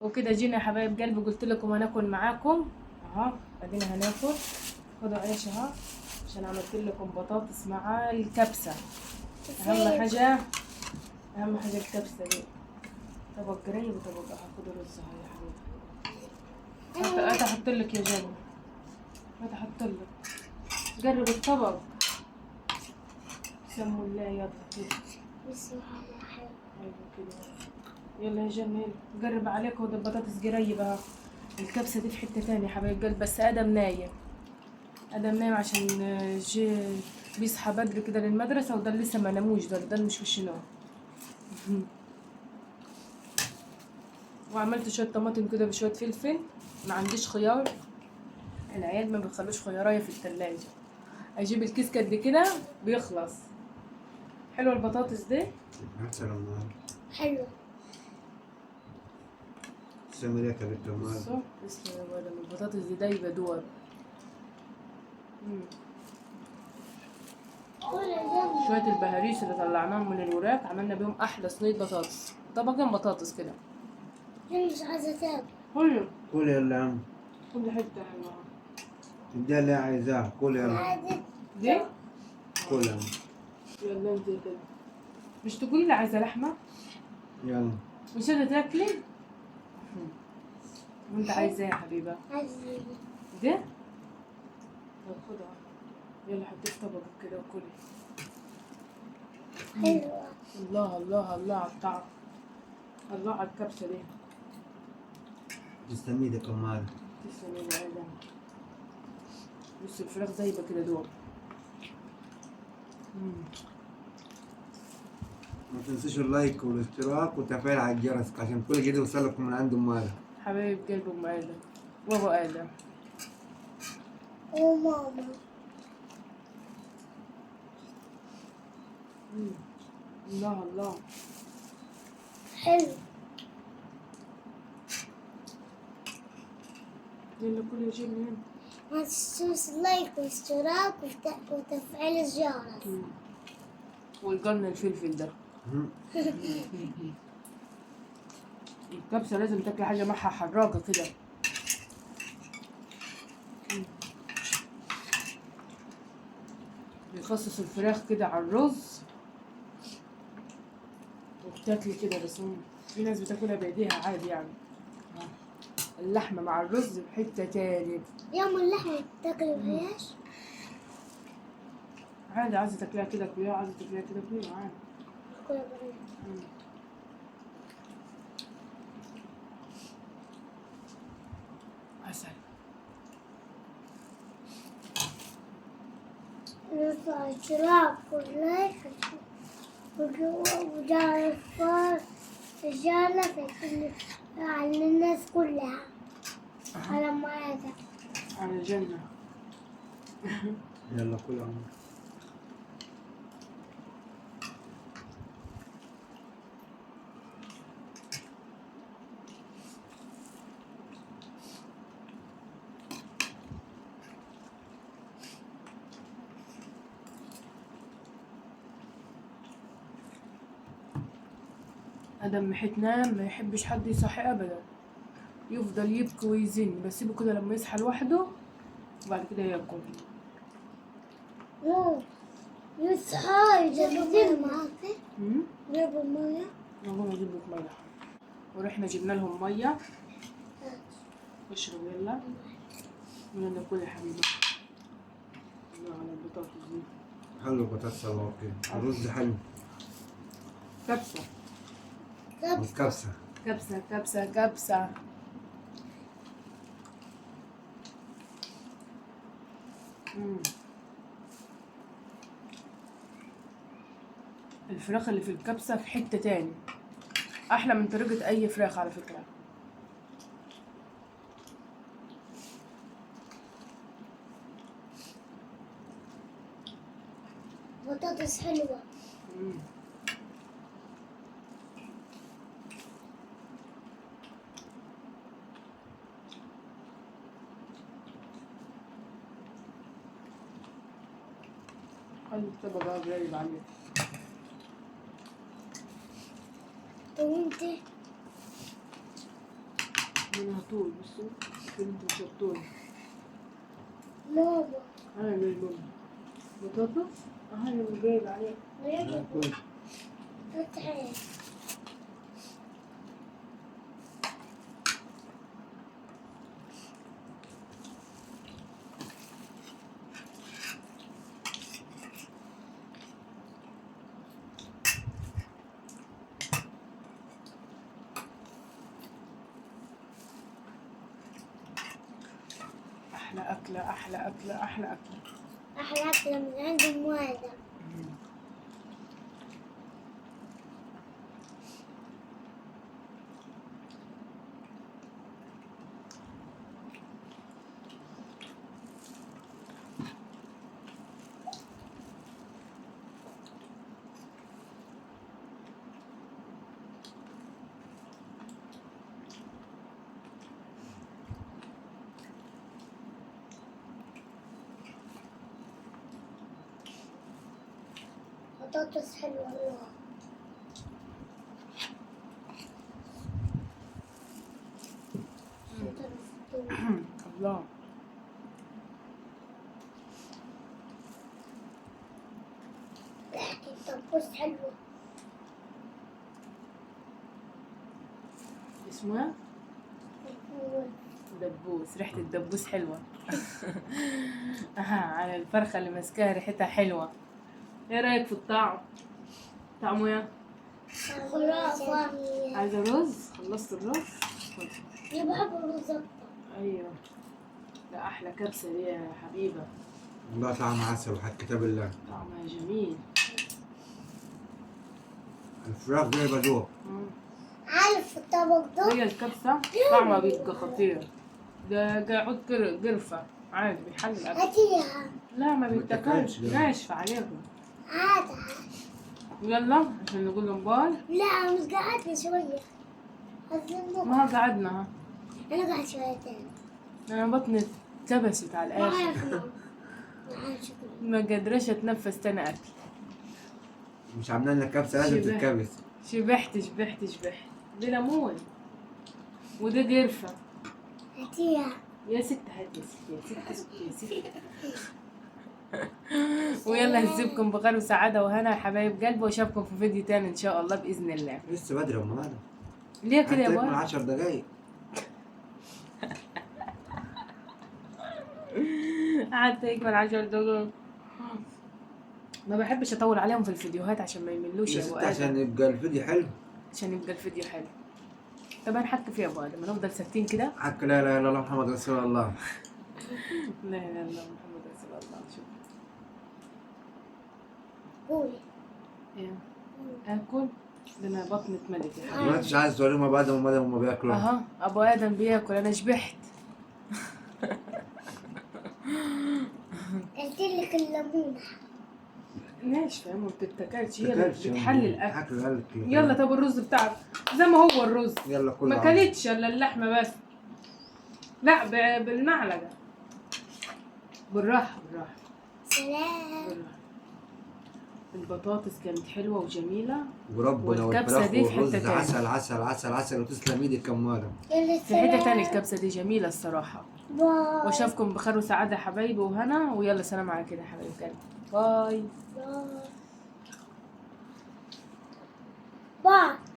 وكده جينا يا حبايب قلبي، قلت لكم هناكل معاكم اهو. ادينا هناكل. خدوا عيش اهو عشان عملت لكم بطاطس مع الكبسه. اهم حاجه الكبسه دي. طبق قريب وطبق هاخد رز اهو يا حبيبي. هات احط لك يا جنة، هات احط لك. قرب الطبق. سموا الله يلا كده. بسم الله الرحمن الرحيم. ايوه كده. يلا يا جنة يلا قرب عليك. وده البطاطس قريب اهو. الكبسه دي في حته تانية يا حبايب قلبي، بس ادم نايم. ادم نايم عشان جي بيصحى بدري كده للمدرسه، وده لسه ما ناموش، ده مش في النوم. وعملت شويه طماطم كده بشويه فلفل. ما عنديش خيار، العيال ما بيخلوش خيارية في التلاجة. اجيب الكيس قد كده بيخلص. حلوه البطاطس دي. سلام. حلو. تسلمي لك يا بنت المال. بصوا تسلم يا ولد، البطاطس دي دايبه دوب. شويه البهاريش اللي طلعناهم من الوراك عملنا بيهم احلى صينيه بطاطس، طبقين بطاطس كده. أنا مش عايزة تاكل. كل يلا يا عم. كل حته حلوه. اديها اللي عايزاه. كل يلا. عايزة دي كل يلا. يلا انت كده. مش تقولي لي عايزه لحمه؟ يلا. مش انت تاكلي؟ وانت عايزاه يا حبيبه؟ عايزة ده طب خدها. يلا حطيه في طبقك كده وكلي. حلوة. الله الله الله على الطعم، الله على الكبسه دي. تسلمي لك يا مال. تسلم يا ادم. بص الفراخ دايبه كده دوب. ما تنسيش اللايك والاشتراك وتفعيل على الجرس عشان كل جديد يوصلكم من عند مالك. حبايب قلب ام ادم وابو ادم. وماما. الله الله. حلو. يلا كل يا جنة يلا. ما تنسوش لايك واشتراك وتفعيل الجرس. والقرن الفلفل ده. الكبسه لازم تاكلي حاجه معها حراقه كده. بيخصص الفراخ كده على الرز وبتاكلي كده. بس في ناس بتاكلها بايديها عادي يعني. اللحمه مع الرز بحته تاني. يوم اللحمة تاكل بهاش. عادي، عايزه تاكليها كده كليها، عايزه تاكليها كده كليها عادي. كل بريد. عسل. نرفع اشتراك ولايك وجعل الفار رجالة على الناس كلها. على ما هذا. على الجنه. يلا كل يوم. ادم محيت نام ما يحبش حد يصحي ابدا، يفضل يبكي ويزن، بسيبه كده لما يصحى لوحده وبعد كده ياكل. يصحى يجيب معاك. امم جيب المية. نقوم نجيب لك ميه. ورحنا جبنا لهم ميه. اشرب يلا. يلا كل يا حبيبي. الله على البطاطس دي. حلو بطاطس اوكي. الرز حلو. كبسه والكبسة. كبسه كبسه كبسه. الفراخ اللي في الكبسه في حته تاني، احلى من طريقه اي فراخ على فكره. بطاطس حلوة. خلي الطبق قريب عليك. وانت منها طول بصوا، انتوا مش الطول. ماما هاي المهم بطاطس، هاي اللي جايب عليه. ناكل. فتحي أحلى أكلة أحلى أكلة أحلى أكلة. أحلى أكلة من عند أم وادة. بطاطس حلوة والله. الله. ريحة الدبوس حلوة. اسمها دبوس، ريحة الدبوس حلوة. على الفرخة اللي ماسكاها ريحتها حلوة. ايه رأيك في الطعم؟ طعمه ايه؟ خرافة. عايزة رز؟ خلصت الرز؟ أنا بحب الرز أكتر. ايوه. ده احلى كبسة دي يا حبيبة. والله طعم عسل وحق كتاب الله. طعمها جميل. الفراخ جايبه ذوق. عارف الطبق ده؟ هي الكبسة طعمها بيبقى خطير. ده قاعد قرفة عادي بيحل الأكل. هاتيها. لا ما بيتاكلش بيتاكلش، ده. ناشفة عليكم. عادة. يلا عشان نقول لهم باي. لا مش قعدنا شوية. هزمنا. ما قعدنا ها. أنا قاعد شويتين. انا بطني اتكبست على ما الاخر. عرفنا. ما عرفش كله. ما قادرش اتنفس تاني اكل. مش عاملين لنا كبسه لازم شبه. تتكبس. شبحت. دي ليمون وده قرفة. هاتيها. يا ست هات يا ست يا ست يا ست يا ست. ويلا نسيبكم بخير وسعادة وهنا يا حبايب قلبي، واشوفكم في فيديو تاني ان شاء الله باذن الله. لسه بدري يا ام هذا. ليه كده يا من بابا؟ 10 دقايق. قعدت يكمل 10 دقايق. ما بحبش اطول عليهم في الفيديوهات عشان ما يملوش يا يا ست ابو عشان ادم. يبقى الفيديو حلو. عشان يبقى الفيديو حلو. طب هنحكي فيه يا ابو ادم، نفضل ساكتين كده؟ حق لا اله الا الله محمد رسول الله. لا اله الا الله محمد رسول الله. شوف قولي. ايه اكل؟ ده انا بطني اتملت يا حبيبي. ما انتش عايز توريهم بعد ما بياكلوا. اها ابو ادم بياكل، انا شبحت. قلت لك الليمونة. ناشفه ما بتتاكلش، هي اللي بتحلي الاكل. يلا يلا طب الرز بتاعك زي ما هو الرز. يلا كل ما كلتش الا اللحمه بس. لا بالمعلقه. بالراحه بالراحه سلام. بالراحه. البطاطس كانت حلوه وجميله. وربنا والكبسة والفراخ دي في حتة والرز تاني. عسل عسل عسل عسل وتسلم ايدك يا ام هذا. يلا في حته سلام. تانية الكبسه دي جميله الصراحه. باي. واشوفكم بخير وسعاده يا حبايبي وهنا، ويلا سلام على كده يا حبايب قلبي. باي. باي. باي.